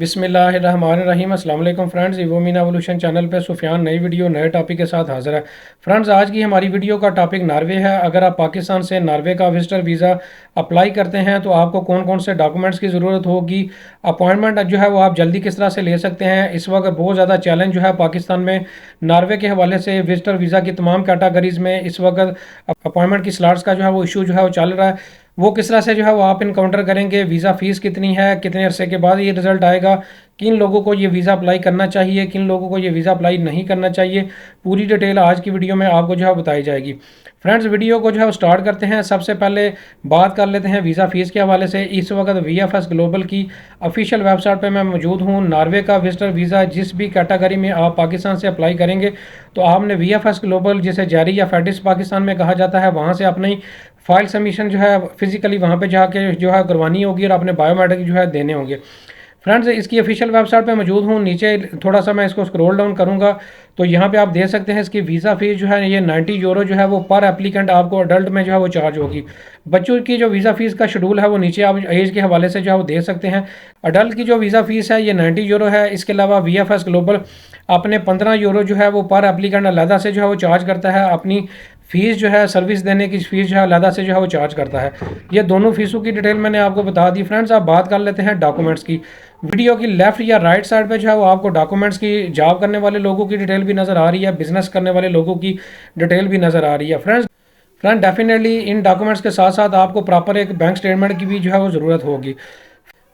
बिस्मिल्लाहिर्रहमानिर्रहीम। अस्सलाम वालेकुम फ्रेंड्स, इवोमिन एवोल्यूशन चैनल पे सुफियान नई वीडियो नए टॉपिक के साथ हाजिर है। फ्रेंड्स, आज की हमारी वीडियो का टॉपिक नॉर्वे है। अगर आप पाकिस्तान से नॉर्वे का विजिटर वीज़ा अप्लाई करते हैं तो आपको कौन कौन से डॉक्यूमेंट्स की ज़रूरत होगी, अपॉइंटमेंट जो है वो आप जल्दी किस तरह से ले सकते हैं। इस वक्त बहुत ज़्यादा चैलेंज जो है पाकिस्तान में नॉर्वे के हवाले से विजिटर वीज़ा की तमाम कैटागरीज़ में इस वक्त अपॉइंटमेंट की स्लॉट्स का जो है वो इशू जो है वो चल रहा है। वो किस तरह से जो है वो आप इनकाउंटर करेंगे, वीज़ा फ़ीस कितनी है, कितने अरसे के बाद ये रिज़ल्ट आएगा, किन लोगों को ये वीज़ा अप्लाई करना चाहिए, किन लोगों को ये वीज़ा अप्लाई नहीं करना चाहिए, पूरी डिटेल आज की वीडियो में आपको जो है बताई जाएगी। फ्रेंड्स, वीडियो को जो है स्टार्ट करते हैं। सबसे पहले बात कर लेते हैं वीज़ा फ़ीस के हवाले से। इस वक्त VFS ग्लोबल की ऑफिशियल वेबसाइट पर मैं मौजूद हूँ। नॉर्वे का विजिटर वीज़ा जिस भी कैटेगरी में आप पाकिस्तान से अप्लाई करेंगे तो आपने VFS ग्लोबल, जिसे जैरी या फेडिस पाकिस्तान में कहा जाता है, वहाँ से अपनी फाइल सबमिशन जो है फिजिकली वहाँ पे जाके जो है करवानी होगी और अपने बायोमेट्रिक जो है देने होंगे। फ्रेंड्स, इसकी ऑफिशियल वेबसाइट पे मौजूद हूँ। नीचे थोड़ा सा मैं इसको स्क्रॉल डाउन करूँगा तो यहाँ पे आप देख सकते हैं इसकी वीज़ा फ़ीस जो है ये 90 यूरो जो है वो पर एप्लीकेंट आपको अडल्ट में जो है वो चार्ज होगी। बच्चों की जो वीज़ा फ़ीस का शेड्यूल है वो नीचे आप एज के हवाले से जो है वो देख सकते हैं। अडल्ट की जो वीज़ा फ़ीस है ये 90 यूरो है। इसके अलावा VFS ग्लोबल अपने 15 यूरो जो है वो पर एप्लीकेंट अलहदा से जो है वो चार्ज करता है। अपनी फ़ीस जो है सर्विस देने की फ़ीस जो है अलहदा से जो है वो चार्ज करता है। ये दोनों फ़ीसों की डिटेल मैंने आपको बता दी। फ्रेंड्स, आप बात कर लेते हैं डॉक्यूमेंट्स की। वीडियो की लेफ्ट या राइट साइड पे जो है वो आपको डॉक्यूमेंट्स की, जॉब करने वाले लोगों की डिटेल भी नज़र आ रही है, बिजनेस करने वाले लोगों की डिटेल भी नज़र आ रही है। फ्रेंड डेफिनेटली इन डॉक्यूमेंट्स के साथ साथ आपको प्रॉपर एक बैंक स्टेटमेंट की भी जो है वो ज़रूरत होगी।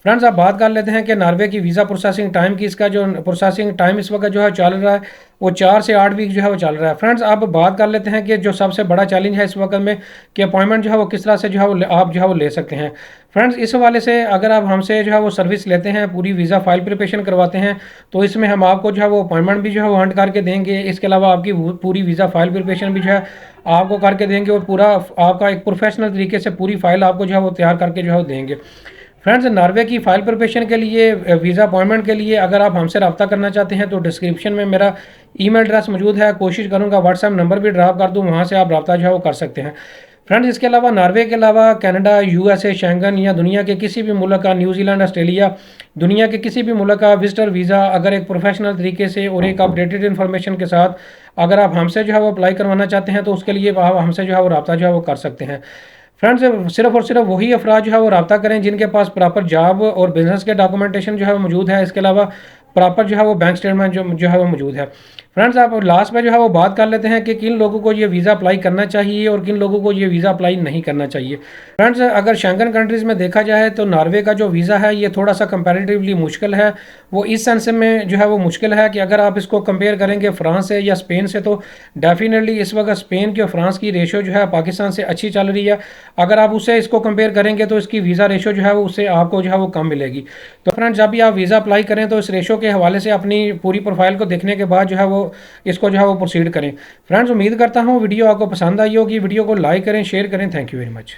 फ्रेंड्स, आप बात कर लेते हैं कि नॉर्वे की वीज़ा प्रोसेसिंग टाइम की। इसका जो प्रोसेसिंग टाइम इस वक्त जो है चल रहा है वो 4 से 8 वीक जो है वो चल रहा है। फ्रेंड्स, आप बात कर लेते हैं कि जो सबसे बड़ा चैलेंज है इस वक्त में कि अपॉइंटमेंट जो है वो किस तरह से जो है वो आप जो है वो ले सकते हैं। फ्रेंड्स, इस हवाले से अगर आप हमसे जो है वो सर्विस लेते हैं, पूरी वीज़ा फाइल प्रिपरेशन करवाते हैं, तो इसमें हम आपको जो है वो अपॉइंटमेंट भी जो है वो हंट करके देंगे। इसके अलावा आपकी पूरी वीज़ा फाइल प्रिपरेशन भी जो है आपको करके देंगे और पूरा आपका एक प्रोफेशनल तरीके से पूरी फाइल आपको जो है वो तैयार करके जो है वो देंगे। फ्रेंड्स, नॉर्वे की फ़ाइल प्रिपरेशन के लिए, वीज़ा अपॉइंटमेंट के लिए अगर आप हमसे रब्ता करना चाहते हैं तो डिस्क्रिप्शन में मेरा ईमेल एड्रेस मौजूद है। कोशिश करूँगा व्हाट्सएप नंबर भी ड्रॉप कर दूँ, वहाँ से आप रब्ता जो है वो कर सकते हैं। फ्रेंड्स, इसके अलावा नॉर्वे के अलावा कनाडा, USA, शेंगन या दुनिया के किसी भी मुल्क का, न्यूजीलैंड, ऑस्ट्रेलिया, दुनिया के किसी भी मुल्क का विजिटर वीज़ा अगर एक प्रोफेशनल तरीके से और एक अपडेटेड इन्फॉर्मेशन के साथ अगर आप हमसे जो है वो अप्लाई करवाना चाहते हैं तो उसके लिए आप हमसे जो है वो रब्ता जो है वो कर सकते हैं। फ्रेंड्स, सिर्फ और सिर्फ वही अफराद जो है वो रब्ता करें जिनके पास प्रॉपर जॉब और बिजनेस के डॉक्यूमेंटेशन जो है वो मौजूद है। इसके अलावा प्रॉपर जो है वो बैंक स्टेटमेंट जो है वो मौजूद है। फ्रेंड्स, आप लास्ट में जो है वो बात कर लेते हैं कि किन लोगों को ये वीज़ा अप्लाई करना चाहिए और किन लोगों को ये वीज़ा अप्लाई नहीं करना चाहिए। फ्रेंड्स, अगर शेंगन कंट्रीज़ में देखा जाए तो नॉर्वे का जो वीज़ा है ये थोड़ा सा कंपैरेटिवली मुश्किल है। वो इस सेंस में जो है वो मुश्किल है कि अगर आप इसको कंपेयर करेंगे फ्रांस से या स्पेन से तो डेफिनेटली इस वक्त स्पेन की और फ्रांस की रेशो जो है पाकिस्तान से अच्छी चल रही है। अगर आप उससे इसको कंपेयर करेंगे तो इसकी वीज़ा रेशो जो है वो उससे आपको जो है वो कम मिलेगी। तो फ्रेंड्स, जब भी आप वीज़ा अप्लाई करें तो इस रेशो के हवाले से अपनी पूरी प्रोफाइल को देखने के बाद जो है वो इसको जो है वो प्रोसीड करें। फ्रेंड्स, उम्मीद करता हूँ वीडियो आपको पसंद आई होगी। वीडियो को लाइक करें, शेयर करें। Thank you very much.